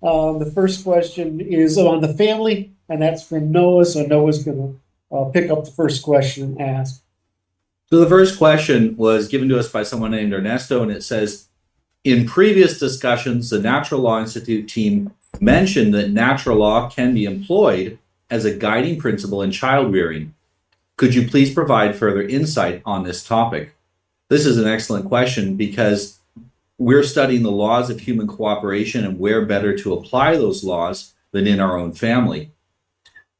The first question is on the family, and that's from Noah. So Noah's going to pick up the first question and ask. So the first question was given to us by someone named Ernesto, and it says, in previous discussions, the Natural Law Institute team mentioned that natural law can be employed as a guiding principle in child rearing. Could you please provide further insight on this topic? This is an excellent question because we're studying the laws of human cooperation and where better to apply those laws than in our own family.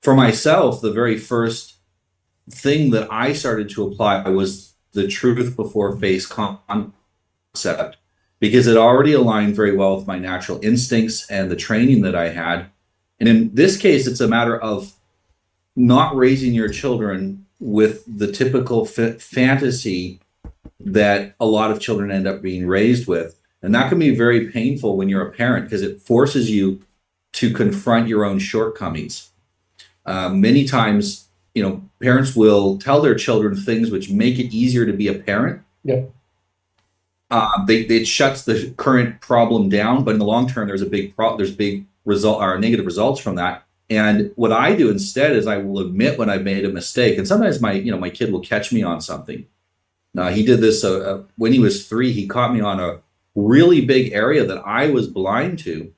For myself, the very first thing that I started to apply was the truth before face concept, because it already aligned very well with my natural instincts and the training that I had. And in this case, it's a matter of not raising your children with the typical fantasy that a lot of children end up being raised with. And that can be very painful when you're a parent because it forces you to confront your own shortcomings. Many times, parents will tell their children things which make it easier to be a parent. Yep. It shuts the current problem down, but in the long term, there's big result or negative results from that. And what I do instead is I will admit when I've made a mistake, and sometimes my kid will catch me on something. He did this when he was 3. He caught me on a really big area that I was blind to,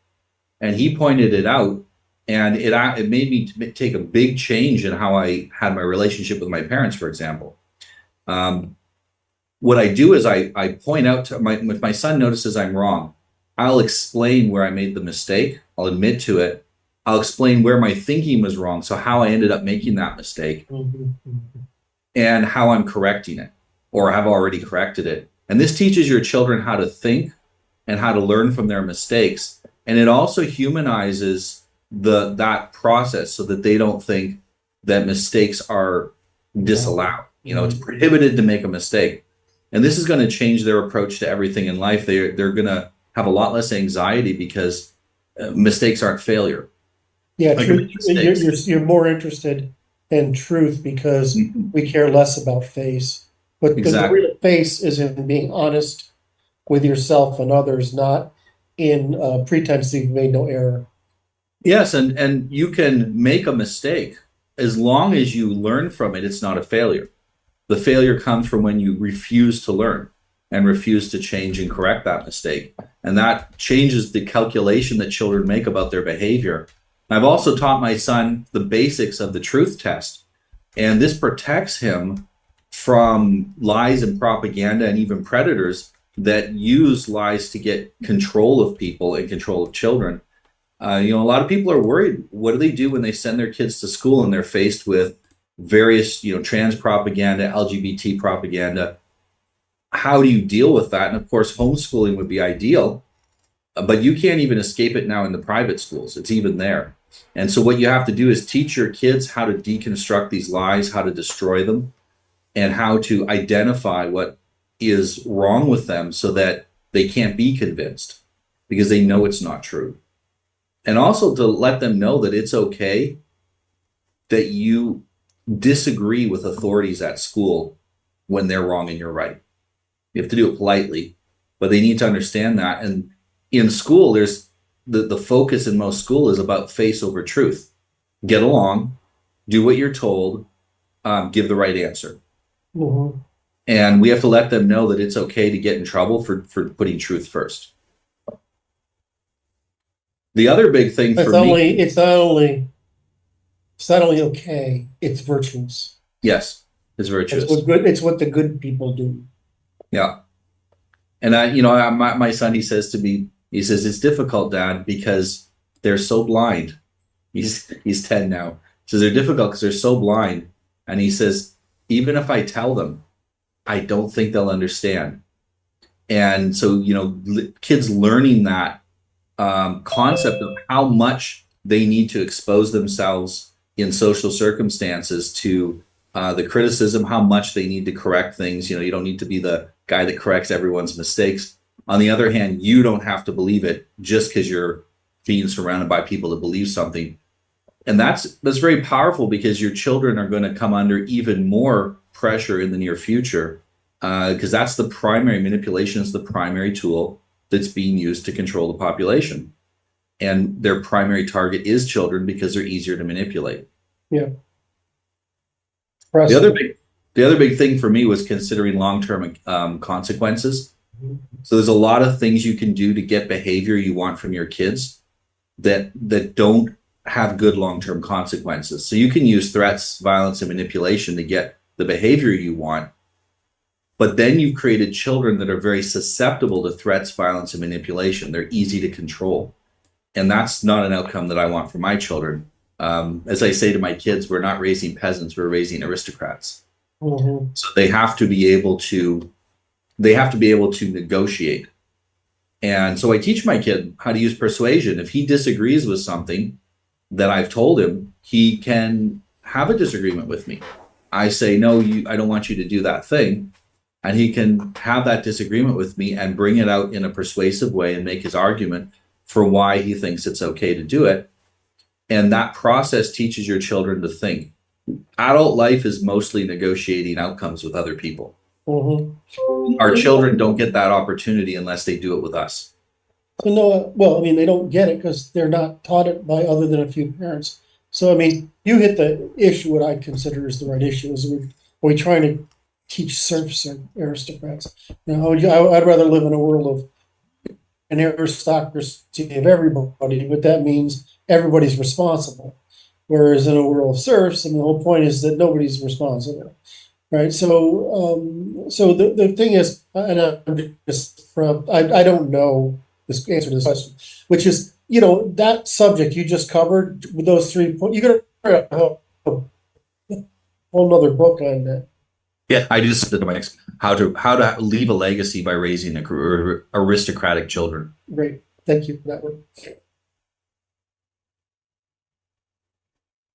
and he pointed it out, and it made me take a big change in how I had my relationship with my parents, for example. What I do is I point out to if my son notices I'm wrong, I'll explain where I made the mistake. I'll admit to it. I'll explain where my thinking was wrong, so how I ended up making that mistake, and how I'm correcting it, or have already corrected it. And this teaches your children how to think and how to learn from their mistakes. And it also humanizes that process so that they don't think that mistakes are disallowed. It's prohibited to make a mistake. And this is going to change their approach to everything in life. They're going to have a lot less anxiety because mistakes aren't failure. Yeah, you're more interested in truth because we care less about face. But Exactly. the real face is in being honest with yourself and others, not in pretense that you've made no error. Yes, and you can make a mistake. As long as you learn from it, it's not a failure. The failure comes from when you refuse to learn and refuse to change and correct that mistake. And that changes the calculation that children make about their behavior. I've also taught my son the basics of the truth test, and this protects him from lies and propaganda and even predators that use lies to get control of people and control of children. A lot of people are worried. What do they do when they send their kids to school and they're faced with various, trans propaganda, LGBT propaganda? How do you deal with that? And of course, homeschooling would be ideal, but you can't even escape it now in the private schools. It's even there. And so what you have to do is teach your kids how to deconstruct these lies, how to destroy them, and how to identify what is wrong with them so that they can't be convinced because they know it's not true. And also to let them know that it's okay that you disagree with authorities at school when they're wrong and you're right. You have to do it politely, but they need to understand that. And in school, there's the focus in most school is about face over truth. Get along, do what you're told, give the right answer. Mm-hmm. And we have to let them know that it's okay to get in trouble for putting truth first. The other big thing for me... It's not only okay, it's virtuous. Yes, it's virtuous. It's what the good people do. Yeah. And my son, he says to me, it's difficult, Dad, because they're so blind. He's 10 now. He says they're difficult because they're so blind. And he says, even if I tell them, I don't think they'll understand. And so, kids learning that concept of how much they need to expose themselves in social circumstances to the criticism, how much they need to correct things. You don't need to be the guy that corrects everyone's mistakes. On the other hand, you don't have to believe it just because you're being surrounded by people that believe something. And that's very powerful because your children are going to come under even more pressure in the near future because that's the primary manipulation, is the primary tool that's being used to control the population. and their primary target is children because they're easier to manipulate. Yeah. The other big thing for me was considering long-term consequences. So there's a lot of things you can do to get behavior you want from your kids that don't have good long-term consequences. So you can use threats, violence, and manipulation to get the behavior you want, but then you've created children that are very susceptible to threats, violence, and manipulation. They're easy to control. And that's not an outcome that I want for my children. As I say to my kids, we're not raising peasants, we're raising aristocrats. Mm-hmm. So they have to be able to negotiate. And so I teach my kid how to use persuasion. If he disagrees with something that I've told him, he can have a disagreement with me. I say, no, I don't want you to do that thing. And he can have that disagreement with me and bring it out in a persuasive way and make his argument for why he thinks it's okay to do it. And that process teaches your children to think. Adult life is mostly negotiating outcomes with other people. Mm-hmm. Our children don't get that opportunity unless they do it with us. So no, well, I mean, they don't get it because they're not taught it by other than a few parents. So, I mean, you hit the issue, what I consider is the right issue, is we're trying to teach serfs and aristocrats. You know, I'd rather live in a world of an aristocracy of everybody, but that means everybody's responsible. Whereas in a world of serfs, and the whole point is that nobody's responsible. Right. So, so the thing is, and I don't know this answer to this question, which is, you know, that subject you just covered with those 3 points. You're gonna write a whole nother book on that. Yeah, I just did my next how to leave a legacy by raising aristocratic children. Great, thank you for that one.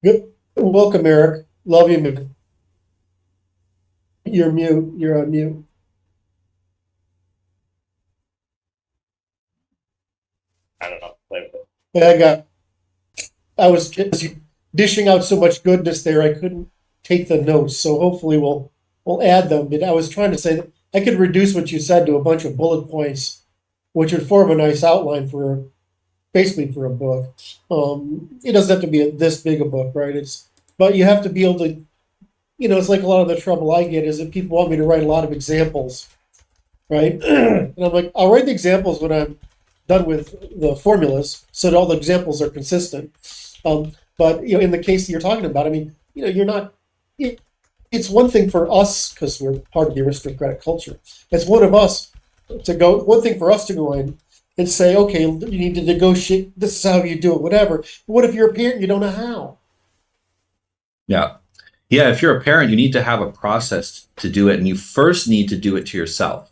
Good, welcome, Eric. Love you, man. You're mute. You're on mute. I don't know. Play with it. Yeah, I was dishing out so much goodness there, I couldn't take the notes. So hopefully we'll add them. But I was trying to say that I could reduce what you said to a bunch of bullet points, which would form a nice outline for basically for a book. It doesn't have to be this big a book, right? But you have to be able to, you know, it's like a lot of the trouble I get is that people want me to write a lot of examples, right? And I'm like, I'll write the examples when I'm done with the formulas so that all the examples are consistent. But, you know, in the case that you're talking about, I mean, you know, you're not, it's one thing for us because we're part of the aristocratic culture. It's one thing for us to go in and say, okay, you need to negotiate. This is how you do it, whatever. But what if you're a parent and you don't know how? Yeah. Yeah, if you're a parent, you need to have a process to do it, and you first need to do it to yourself.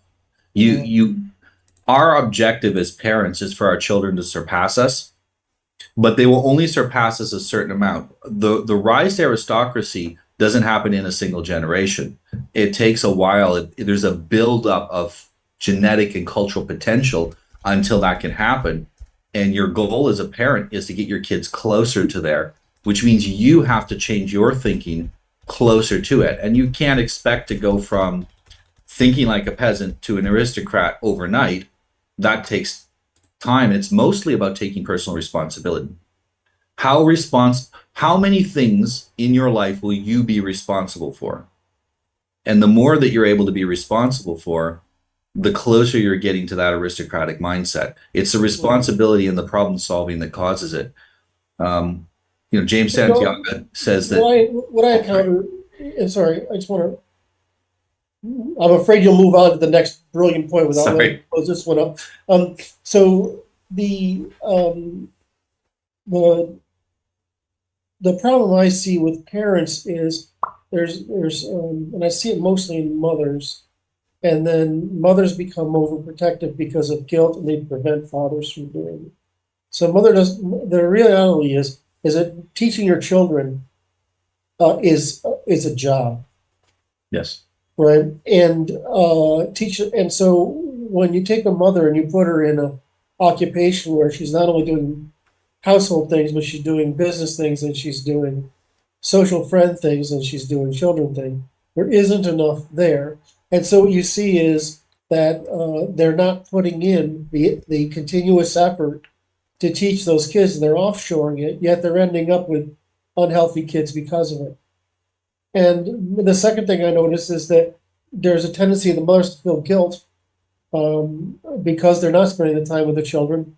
Our objective as parents is for our children to surpass us, but they will only surpass us a certain amount. The rise to aristocracy doesn't happen in a single generation. It takes a while. There's a buildup of genetic and cultural potential until that can happen. And your goal as a parent is to get your kids closer to there, which means you have to change your thinking closer to it. And you can't expect to go from thinking like a peasant to an aristocrat overnight. That takes time. It's mostly about taking personal responsibility. How many things in your life will you be responsible for? And the more that you're able to be responsible for, the closer you're getting to that aristocratic mindset. It's the responsibility and the problem solving that causes it. You know, James Santiago says that. What I encounter, sorry, I just want to. I'm afraid you'll move on to the next brilliant point without letting me close this one up. So the problem I see with parents is there's and I see it mostly in mothers, and then mothers become overprotective because of guilt, and they prevent fathers from doing it. So the reality is that teaching your children is a job. Yes. Right. And and so when you take a mother and you put her in an occupation where she's not only doing household things, but she's doing business things, and she's doing social friend things, and she's doing children things, there isn't enough there. And so what you see is that they're not putting in the continuous effort to teach those kids, and they're offshoring it, yet they're ending up with unhealthy kids because of it. And the second thing I noticed is that there's a tendency of the mothers to feel guilt because they're not spending the time with the children,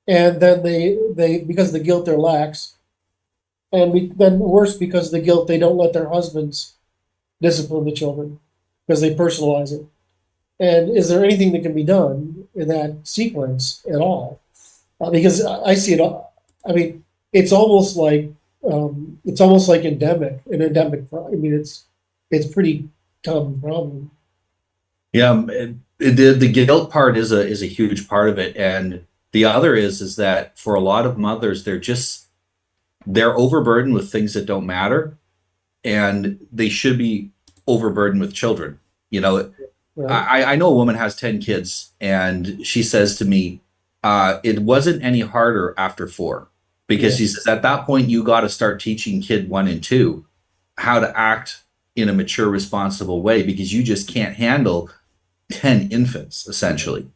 and then they because of the guilt they're lax, and then worse, because of the guilt they don't let their husbands discipline the children because they personalize it. And is there anything that can be done in that sequence at all? Because I see it. I mean, it's almost like endemic. An endemic. I mean, it's pretty common problem. Yeah, the guilt part is a huge part of it, and the other is that for a lot of mothers, they're overburdened with things that don't matter, and they should be overburdened with children. You know, Right. I know a woman has 10 kids, and she says to me, it wasn't any harder after 4, because she says at that point you got to start teaching kid 1 and 2 how to act in a mature, responsible way, because you just can't handle 10 infants essentially.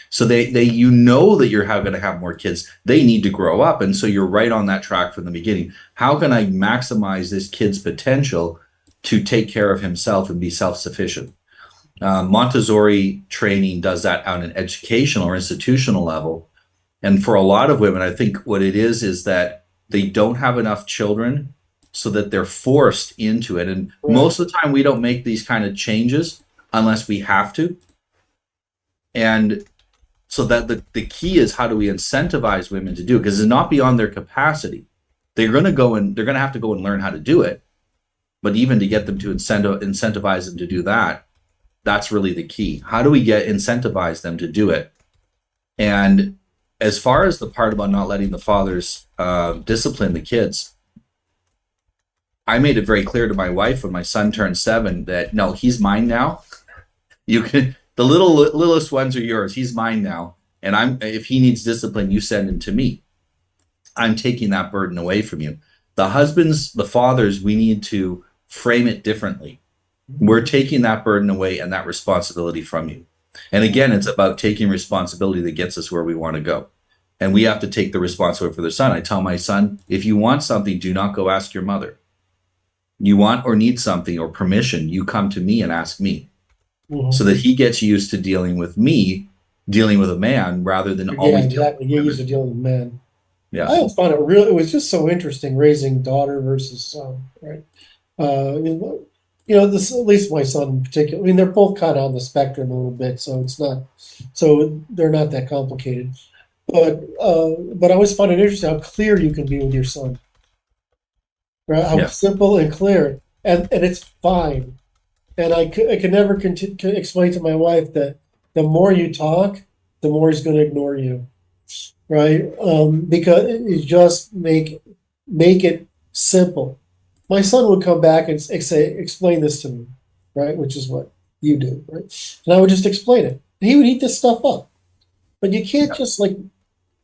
So they you know that you're going to have more kids. They need to grow up, and so you're right on that track from the beginning. How can I maximize this kid's potential to take care of himself and be self-sufficient? Montessori training does that on an educational or institutional level. And for a lot of women, I think what it is that they don't have enough children so that they're forced into it. And most of the time we don't make these kind of changes unless we have to. And so that the key is, how do we incentivize women to do it? Because it's not beyond their capacity. They're going to have to go and learn how to do it. But even to get them to incentivize them to do that, that's really the key. How do we incentivize them to do it? And as far as the part about not letting the fathers discipline the kids, I made it very clear to my wife when my son turned 7 that no, he's mine now. You can, the littlest ones are yours. He's mine now. And if he needs discipline, you send him to me. I'm taking that burden away from you. The husbands, the fathers, we need to frame it differently. We're taking that burden away and that responsibility from you. And again, it's about taking responsibility that gets us where we want to go. And we have to take the responsibility for the son. I tell my son, if you want something, do not go ask your mother. You want or need something or permission, you come to me and ask me. So that he gets used to dealing with me, dealing with a man, rather than always exactly. You're used to dealing with men. Yeah. I always found it was just so interesting raising daughter versus son, right? This, at least my son in particular. I mean, they're both kind of on the spectrum a little bit, so they're not that complicated. But I always find it interesting how clear you can be with your son, right? How simple and clear, and it's fine. And I could never explain to my wife that the more you talk, the more he's going to ignore you, right? Because you just make it simple. My son would come back and say, "Explain this to me," right? Which is what you do, right? And I would just explain it. And he would eat this stuff up. But you can't just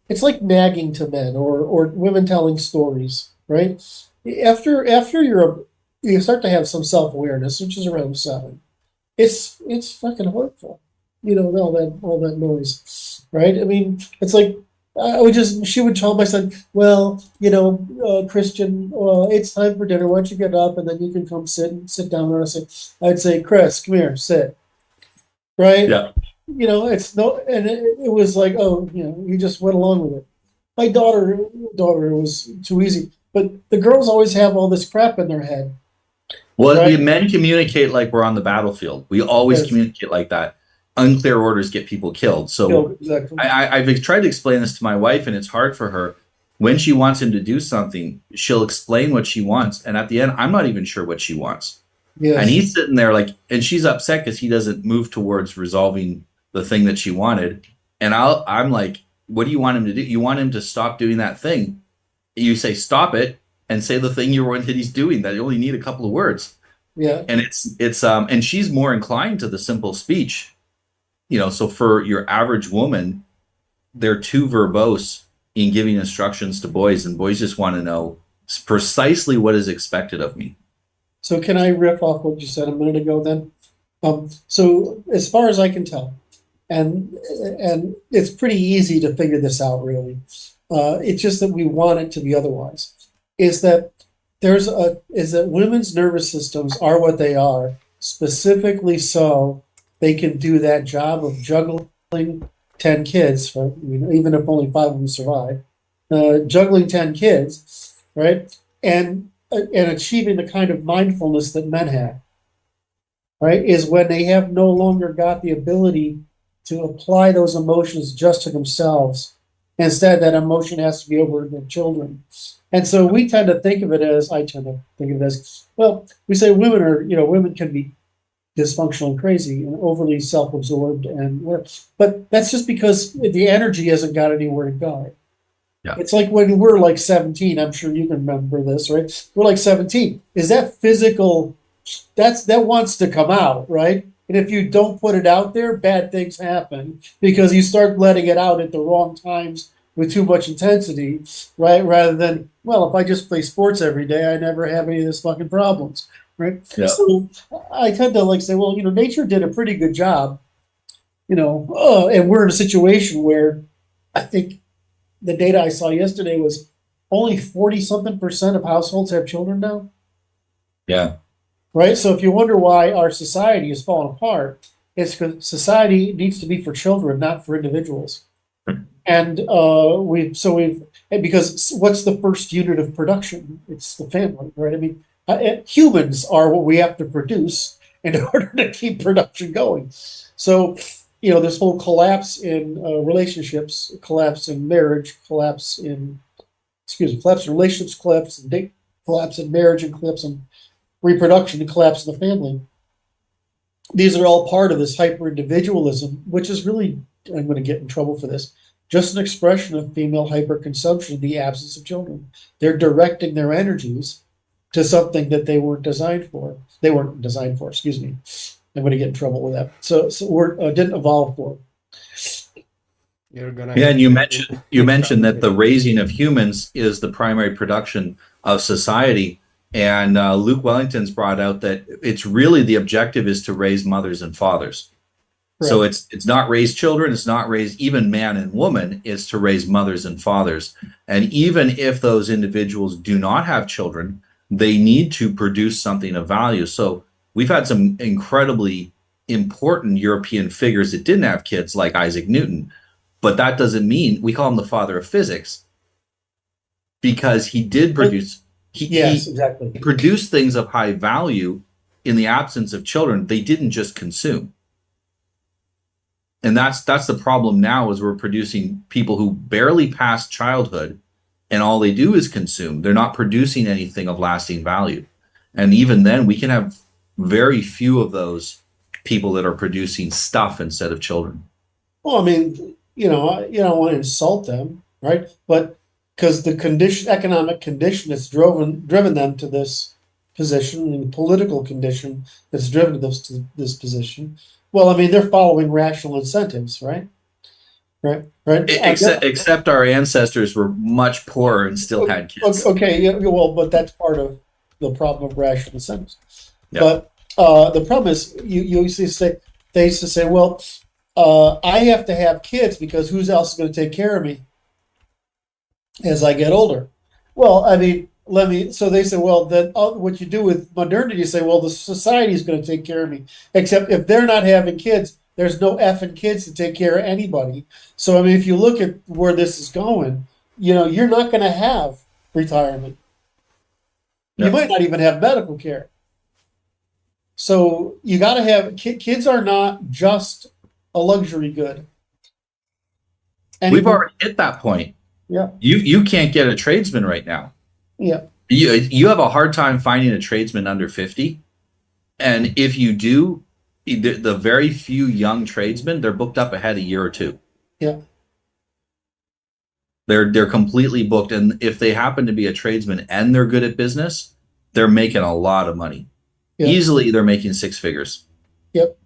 it's like nagging to men or women telling stories, right? After you start to have some self-awareness, which is around 7, it's fucking hurtful, all that noise, right? I mean, it's like she would tell my son, well, Christian, it's time for dinner. Why don't you get up and then you can come sit down. And I'd say, Chris, come here, sit, right? Yeah. It's no, and it was like, oh, you just went along with it. My daughter, it was too easy, but the girls always have all this crap in their head. Well, right? Men communicate like we're on the battlefield. We always communicate like that. Unclear orders get people killed. So exactly. I've tried to explain this to my wife, and it's hard for her. When she wants him to do something, she'll explain what she wants, and at the end, I'm not even sure what she wants. Yes. And he's sitting there and she's upset because he doesn't move towards resolving the thing that she wanted. And I'm like, what do you want him to do? You want him to stop doing that thing. You say, stop it, and say the thing you want that he's doing, that you only need a couple of words. Yeah. And and she's more inclined to the simple speech. So for your average woman, they're too verbose in giving instructions to boys, and boys just want to know precisely what is expected of me. So can I riff off what you said a minute ago then? So as far as I can tell, and it's pretty easy to figure this out, really. It's just that we want it to be otherwise. Is that women's nervous systems are what they are, specifically so they can do that job of juggling 10 kids, right? Even if only 5 of them survive, juggling 10 kids, right? And achieving the kind of mindfulness that men have, right? Is when they have no longer got the ability to apply those emotions just to themselves. Instead, that emotion has to be over to their children. And so I tend to think of it as, well, we say women can be dysfunctional and crazy and overly self-absorbed but that's just because the energy hasn't got anywhere to go. Yeah. It's like when we're like 17, I'm sure you can remember this, right? We're like 17. Is that physical? That wants to come out, right? And if you don't put it out there, bad things happen because you start letting it out at the wrong times with too much intensity, right? Rather than, well, if I just play sports every day, I never have any of these fucking problems, right? Yeah. So I tend to say, well, nature did a pretty good job, and we're in a situation where I think the data I saw yesterday was only 40-something% of households have children now. Yeah. Right. So if you wonder why our society is falling apart, it's because society needs to be for children, not for individuals. And because what's the first unit of production? It's the family, right? I mean, humans are what we have to produce in order to keep production going. So, this whole collapse in relationships, collapse in marriage, collapse in relationships, collapse in marriage, and collapse in reproduction, and collapse in the family. These are all part of this hyper-individualism, which is really, I'm going to get in trouble for this, just an expression of female hyperconsumption in the absence of children. They're directing their energies to something that they weren't designed for. Excuse me. I'm going to get in trouble with that. So didn't evolve for. And you mentioned that the raising of humans is the primary production of society. And Luke Wellington's brought out that it's really the objective is to raise mothers and fathers. Right. So it's not raise children, it's not raise even man and woman, it's to raise mothers and fathers. And even if those individuals do not have children, they need to produce something of value. So we've had some incredibly important European figures that didn't have kids, like Isaac Newton. But that doesn't mean we call him the father of physics, because he did produce. Exactly. He produced things of high value in the absence of children. They didn't just consume. And that's the problem now, is we're producing people who barely passed childhood and all they do is consume. They're not producing anything of lasting value. And even then, we can have very few of those people that are producing stuff instead of children. Well, I mean, you don't want to insult them, right? But because the economic condition that's driven them to this position, and the political condition that's driven to this position. Well, I mean, they're following rational incentives, right? Right. Except our ancestors were much poorer and still had kids. Okay, yeah, well, but that's part of the problem of rational incentives. Yep. But the problem is, they used to say, well, I have to have kids because who's else is going to take care of me as I get older? Well, I mean, so they say, well, then what you do with modernity, you say, well, the society is going to take care of me. Except if they're not having kids, there's no effing kids to take care of anybody. So, I mean, if you look at where this is going, you're not going to have retirement. Yep. You might not even have medical care. So you got to have kids are not just a luxury good. We've already hit that point. Yeah. You can't get a tradesman right now. Yeah. You have a hard time finding a tradesman under 50. And if you do, the very few young tradesmen, they're booked up ahead a year or two. Yeah. They're completely booked. And if they happen to be a tradesman and they're good at business, they're making a lot of money. Yep. Easily, they're making 6 figures. Yep.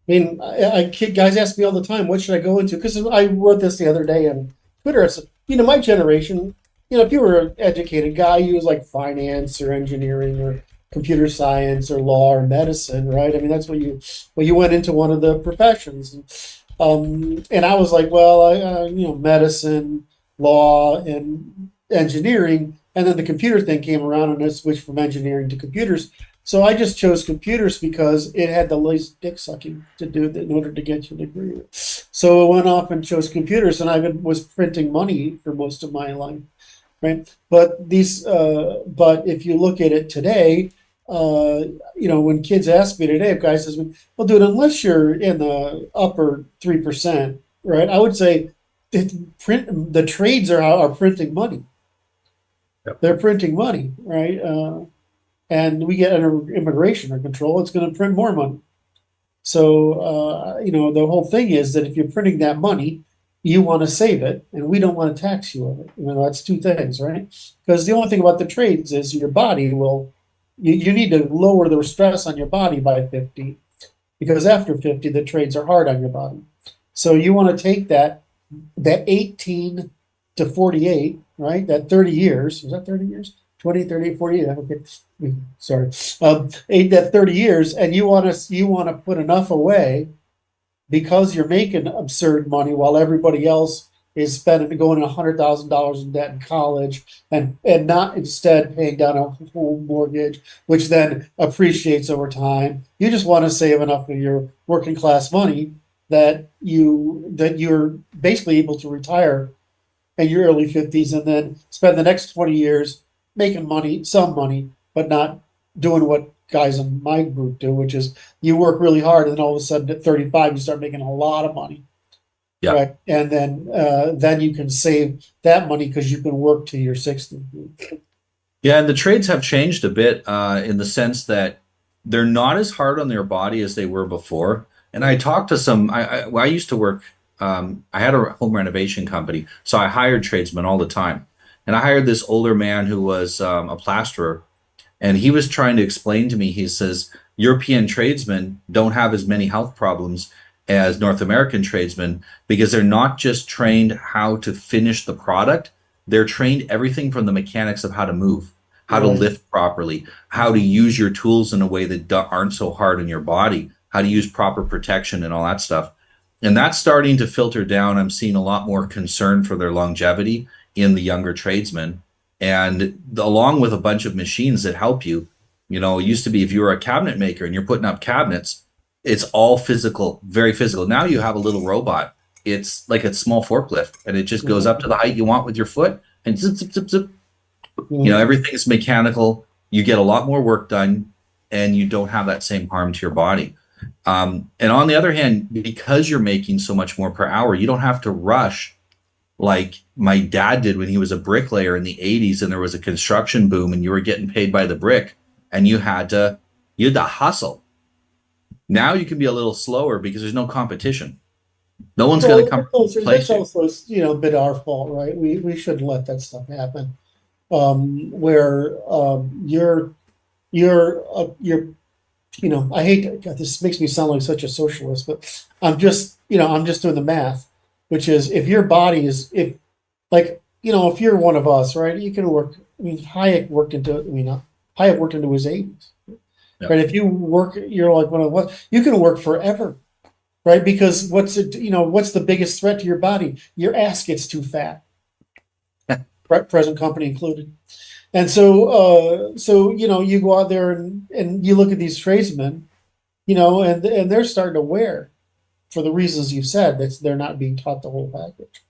I mean, guys ask me all the time, what should I go into? Because I wrote this the other day on Twitter. I said, my generation, if you were an educated guy, you was like finance or engineering or computer science or law or medicine, right? I mean, that's what you went into one of the professions. And I was like, well, medicine, law, and engineering. And then the computer thing came around and I switched from engineering to computers. So I just chose computers because it had the least dick sucking to do in order to get your degree. So I went off and chose computers, and I was printing money for most of my life, right? But if you look at it today, when kids ask me today, if guys says, "Well, dude, unless you're in the upper 3%, right?" I would say the trades are printing money. Yep. They're printing money, right? And we get under immigration or control, it's going to print more money. So, the whole thing is that if you're printing that money, you want to save it, and we don't want to tax you of it. That's two things, right? Because the only thing about the trades is your body you need to lower the stress on your body by 50, because after 50, the trades are hard on your body. So you want to take that 18 to 48, right? That 30 years, is that 30 years? 20, 30, 40, okay. Sorry. That 30 years, and you want to put enough away because you're making absurd money while everybody else is going $100,000 in debt in college and not instead paying down a home mortgage, which then appreciates over time. You just want to save enough of your working class money that you're basically able to retire in your early 50s and then spend the next 20 years making some money, but not doing what guys in my group do, which is you work really hard and then all of a sudden at 35 you start making a lot of money. Yeah. Right. And then you can save that money because you can work to your 60. Yeah, and the trades have changed a bit in the sense that they're not as hard on their body as they were before. And I talked to some. I used to work. I had a home renovation company, so I hired tradesmen all the time. And I hired this older man who was a plasterer, and he was trying to explain to me. He says European tradesmen don't have as many health problems as North American tradesmen because they're not just trained how to finish the product. They're trained everything from the mechanics of how to move, how to lift properly, how to use your tools in a way that aren't so hard on your body, how to use proper protection and all that stuff. And that's starting to filter down. I'm seeing a lot more concern for their longevity in the younger tradesmen. And along with a bunch of machines that help you, it used to be if you were a cabinet maker and you're putting up cabinets, it's all physical, very physical. Now you have a little robot. It's like a small forklift, and it just goes up to the height you want with your foot, and zip, zip, zip, zip. Everything is mechanical. You get a lot more work done, and you don't have that same harm to your body. And on the other hand, because you're making so much more per hour, you don't have to rush like my dad did when he was a bricklayer in the 80s and there was a construction boom and you were getting paid by the brick and you had to hustle. Now you can be a little slower because there's no competition. No one's going to come replace you. That's also, a bit our fault, right? We shouldn't let that stuff happen. Where you're I hate God, this makes me sound like such a socialist, but I'm just doing the math, which is if your body is if you're one of us, right? You can work. Hayek worked into his 80s. Yep. Right? If you work, you're like one of us. You can work forever, right? Because what's the biggest threat to your body? Your ass gets too fat, right? Present company included. And so you go out there and you look at these tradesmen, and they're starting to wear, for the reasons you said, that they're not being taught the whole package.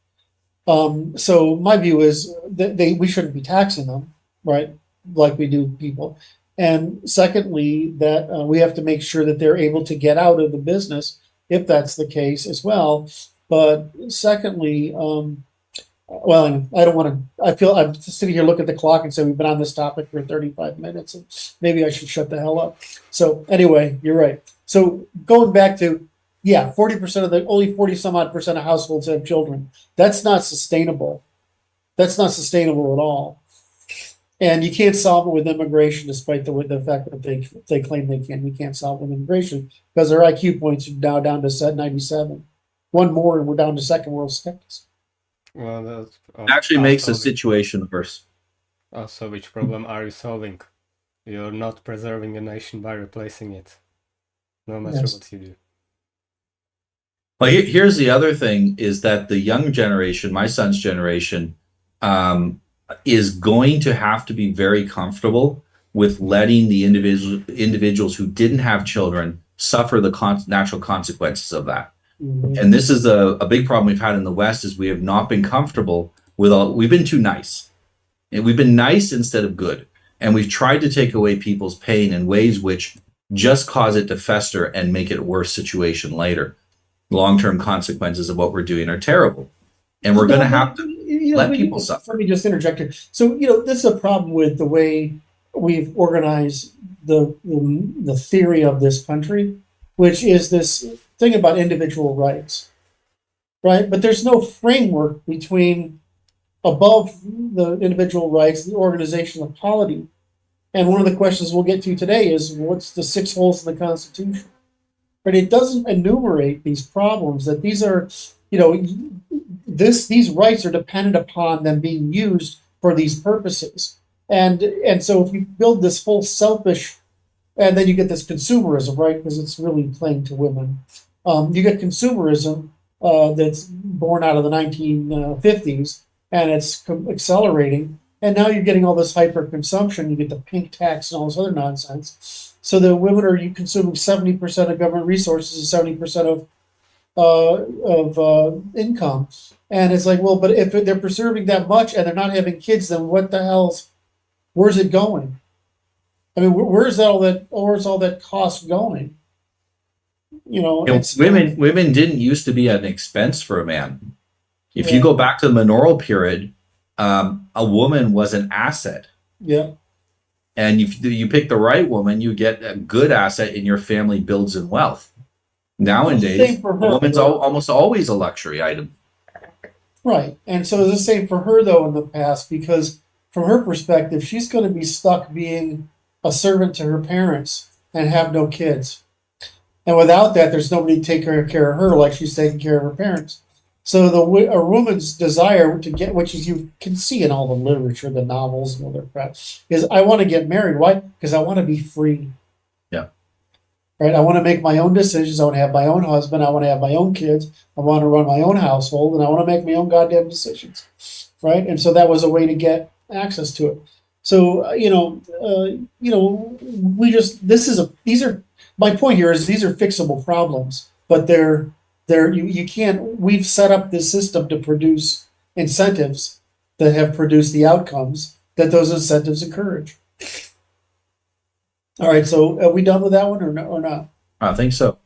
So my view is that we shouldn't be taxing them, right, like we do people. And secondly, that we have to make sure that they're able to get out of the business if that's the case as well. But secondly, well, I don't want to. I feel I'm sitting here looking at the clock and say we've been on this topic for 35 minutes, and maybe I should shut the hell up. So anyway, you're right. So going back to 40% only 40 some odd percent of households have children. That's not sustainable. That's not sustainable at all. And you can't solve it with immigration, despite the fact that they claim they can. We can't solve it with immigration because their IQ points are now down to 97. One more, and we're down to second world skeptics. Well, It actually makes the situation worse. So which problem are you solving? You're not preserving a nation by replacing it, no matter what you do. Well, here's the other thing is that the young generation, my son's generation, is going to have to be very comfortable with letting the individuals who didn't have children suffer the natural consequences of that. And this is a big problem we've had in the West is we have not been comfortable with we've been too nice. And we've been nice instead of good. And we've tried to take away people's pain in ways which just cause it to fester and make it a worse situation later. Long-term consequences of what we're doing are terrible. And we're going to have to let people suffer. Let me just interject here. So, this is a problem with the way we've organized the theory of this country, which is this thing about individual rights, right? But there's no framework between above the individual rights, the organization of polity. And one of the questions we'll get to today is what's the 6 holes in the Constitution? But it doesn't enumerate these problems that these are, these rights are dependent upon them being used for these purposes. And so if you build this whole selfish, and then you get this consumerism, right? Because it's really playing to women. You get consumerism that's born out of the 1950s, and it's accelerating. And now you're getting all this hyper consumption. You get the pink tax and all this other nonsense. So the women are consuming 70% of government resources and 70% of income. And it's like, well, but if they're preserving that much and they're not having kids, then what the hell's, where's it going? I mean, where's all that cost going? Women didn't used to be an expense for a man. If you go back to the manorial period, a woman was an asset. Yeah. And if you pick the right woman, you get a good asset in your family builds in wealth. Nowadays, a woman's almost always a luxury item. Right. And so it's the same for her, though, in the past, because from her perspective, she's going to be stuck being a servant to her parents and have no kids. And without that, there's nobody to take care of her like she's taking care of her parents. So a woman's desire to get, which you can see in all the literature, the novels and all their crap, is I want to get married. Why? Because I want to be free. Yeah. Right. I want to make my own decisions. I want to have my own husband. I want to have my own kids. I want to run my own household, and I want to make my own goddamn decisions. Right. And so that was a way to get access to it. So my point here is these are fixable problems, but you can't. We've set up this system to produce incentives that have produced the outcomes that those incentives encourage. All right, so are we done with that one or not? I think so.